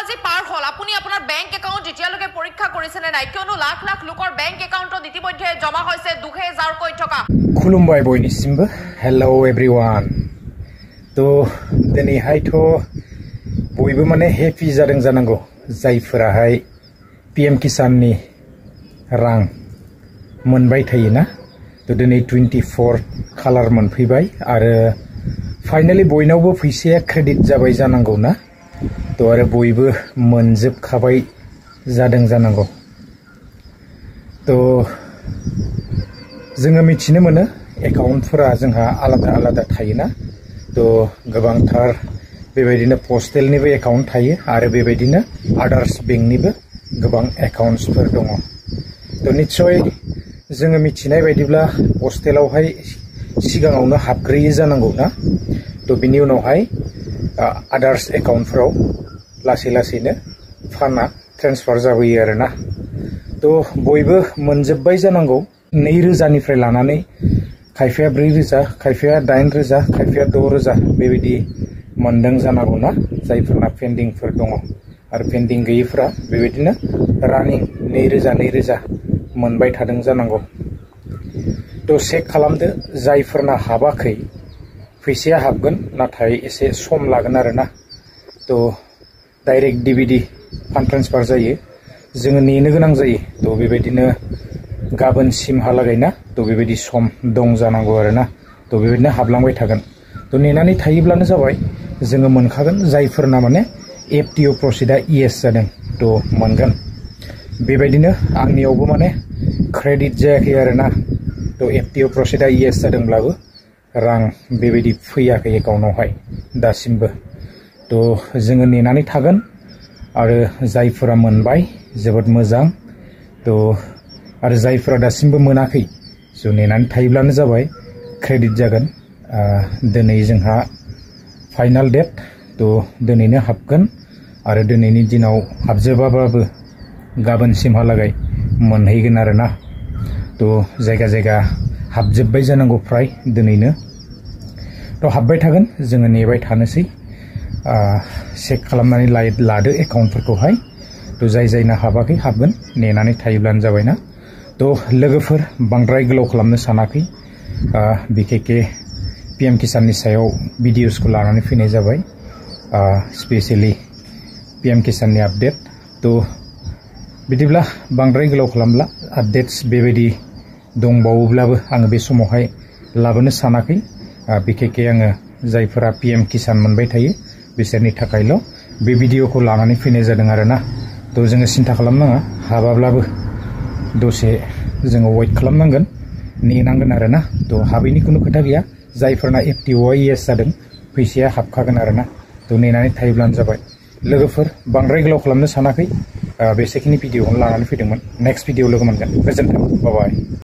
আজি পাৰ হল আপুনি আপোনাৰ বেংক একাউণ্ট যেতিয়ালৈকে পৰীক্ষা কৰিছেনে নাই কিয়নো লাখ লাখ লোকৰ বেংক একাউণ্টত ইতিমধ্যে জমা হৈছে 2000 কোটি টকা खुलुमबाय बयनिसिमबो हेलो एवरीवन तो दिनैहायथ' बयबो माने हेपि जादों जानांगौ जायफोराहाय पीएम किसाननि रां मोनबाय थायोना तो दिनै 24 खालार मोनफैबाय आरो फाइनाली बयनावबो फैसाया क्रेडिट जाबाय जानांगौ ना तो आरो बयबो मोनजोबखाबाय जादों जानांगौ तो जोङो मिथिनो मोनो एकाउन्टफोरा जोंहा आलादा आलादा थायोना तो गोबांथार बेबायदिनो पस्टेलनिबो एकाउन्ट थायो आरो बेबायदिनो आदार्स बेंकनिबो गोबां एकाउन्ट्सफोर दङ तो निश्चय जोङो मिथिनाय बायदिब्ला पस्टेलावहाय सिगाङावनो हाबग्रोयो जानांगौ ना तो बिनि उनावहाय आदार्स एकाउन्टफोराव लासै लासैनो फान्डआ ट्रेन्सफार जाबोयो आरोना तो बयबो मोनजोब्बाय जानांगौ 2000 निफ्राय लानानै खायफाया 4000 खायफाया 8000 खायफाया 6000 बेबायदि मोनदों जानांगौ ना जायफोरना पेन्डिंफोर दङ आरो पेन्डिं गैयैफोरा बेबायदिनो रानिं 2000 मोनबाय थादों जानांगौ तो चेक खालामदो जायफोरना हाबाखै फैसाया हाबगोन नाथाय एसे सम लागोन आरोना तो डाइरेक्ट डीबीडी फान्ड ट्रेन्सफार जायो जोङो नेनो गोनां जायो तो बेबायदिनो गाबोनसिमहालागै ना तो बेबायदि सम दं जानांगौ आरोना तो बेबायदिनो हाबलांबाय थागोन तो नेनानै थायोब्लानो जाबाय जोङो मोनखागोन जायफोरना माने एफटिअ प्रसिडा इएस जादों तो मोनगोन बेबायदिनो आंनियावबो माने क्रेडिट जायाखै आरोना तो एफटिअ प्रसिडा इएस जादोंब्लाबो रां बेबायदि फैयाखै एकाउन्टआवहाय दासिमबो तो जोङो नेनानै थागोन आरो जायफोरा मोनबाय जोबोद मोजां तो आरो जायफोरा दासिमबो मोनाखै स' नेनानै थायोब्लानो जाबाय क्रेडिट जागोन दिनै जोंहा फाइनाल डेट तो दिनैनो हाबगोन आरो दिनैनि दिनाव हाबजोबाबाबो गाबोनसिमहालागै मोनहैगोन आरोना तो जायगा जायगा हाबजोब्बाय जानांगौ फ्राय दिनैनो तो हाबबाय थागोन जोङो नेबाय थानोसै चेक खालामनानै लादो एकाउन्टफोरखौहाय तो जाय जायना हाबाखै हाबगोन नेनानै थायोब्लानो जाबायना तो लोगोफोर बांद्राय गोलाव खालामनो सानाखै बिखेखे पीएम किसाननि सायाव भिडिअसखौ लानानै फैनाय जाबाय स्पेशली पीएम किसाननि आपडेट तो बिदिब्ला बांद्राय गोलाव खालामला आपडेट्स बेबायदि दंबावोब्लाबो आङो बे समावहाय लाबोनो सानाखै बिखेखे आङो जायफोरा पीएम किसान मोनबाय थायो बिसोरनि थाखायल' बे भिडिअखौ लानानै फैनाय जादों आरोना तो जोङो सिन्था खालामनाङा हाबाब्लाबो दसे जोङो वेट खालामनांगोन नेनांगोन आरोना तो हाबैनि खुनु खोथा गैया जायफोरना एफटिअ इएस जादों फैसाया हाबखागोन आरोना तो नेनानै थायोब्लानो जाबाय लोगोफोर बांद्राय गोलाव खालामनो सानाखै बेसेखिनि भिडिअखौनो लानानै फैदोंमोन नेक्स्ट भिडिअ लोगो मोनगोन गोजोन्थों बाय बाय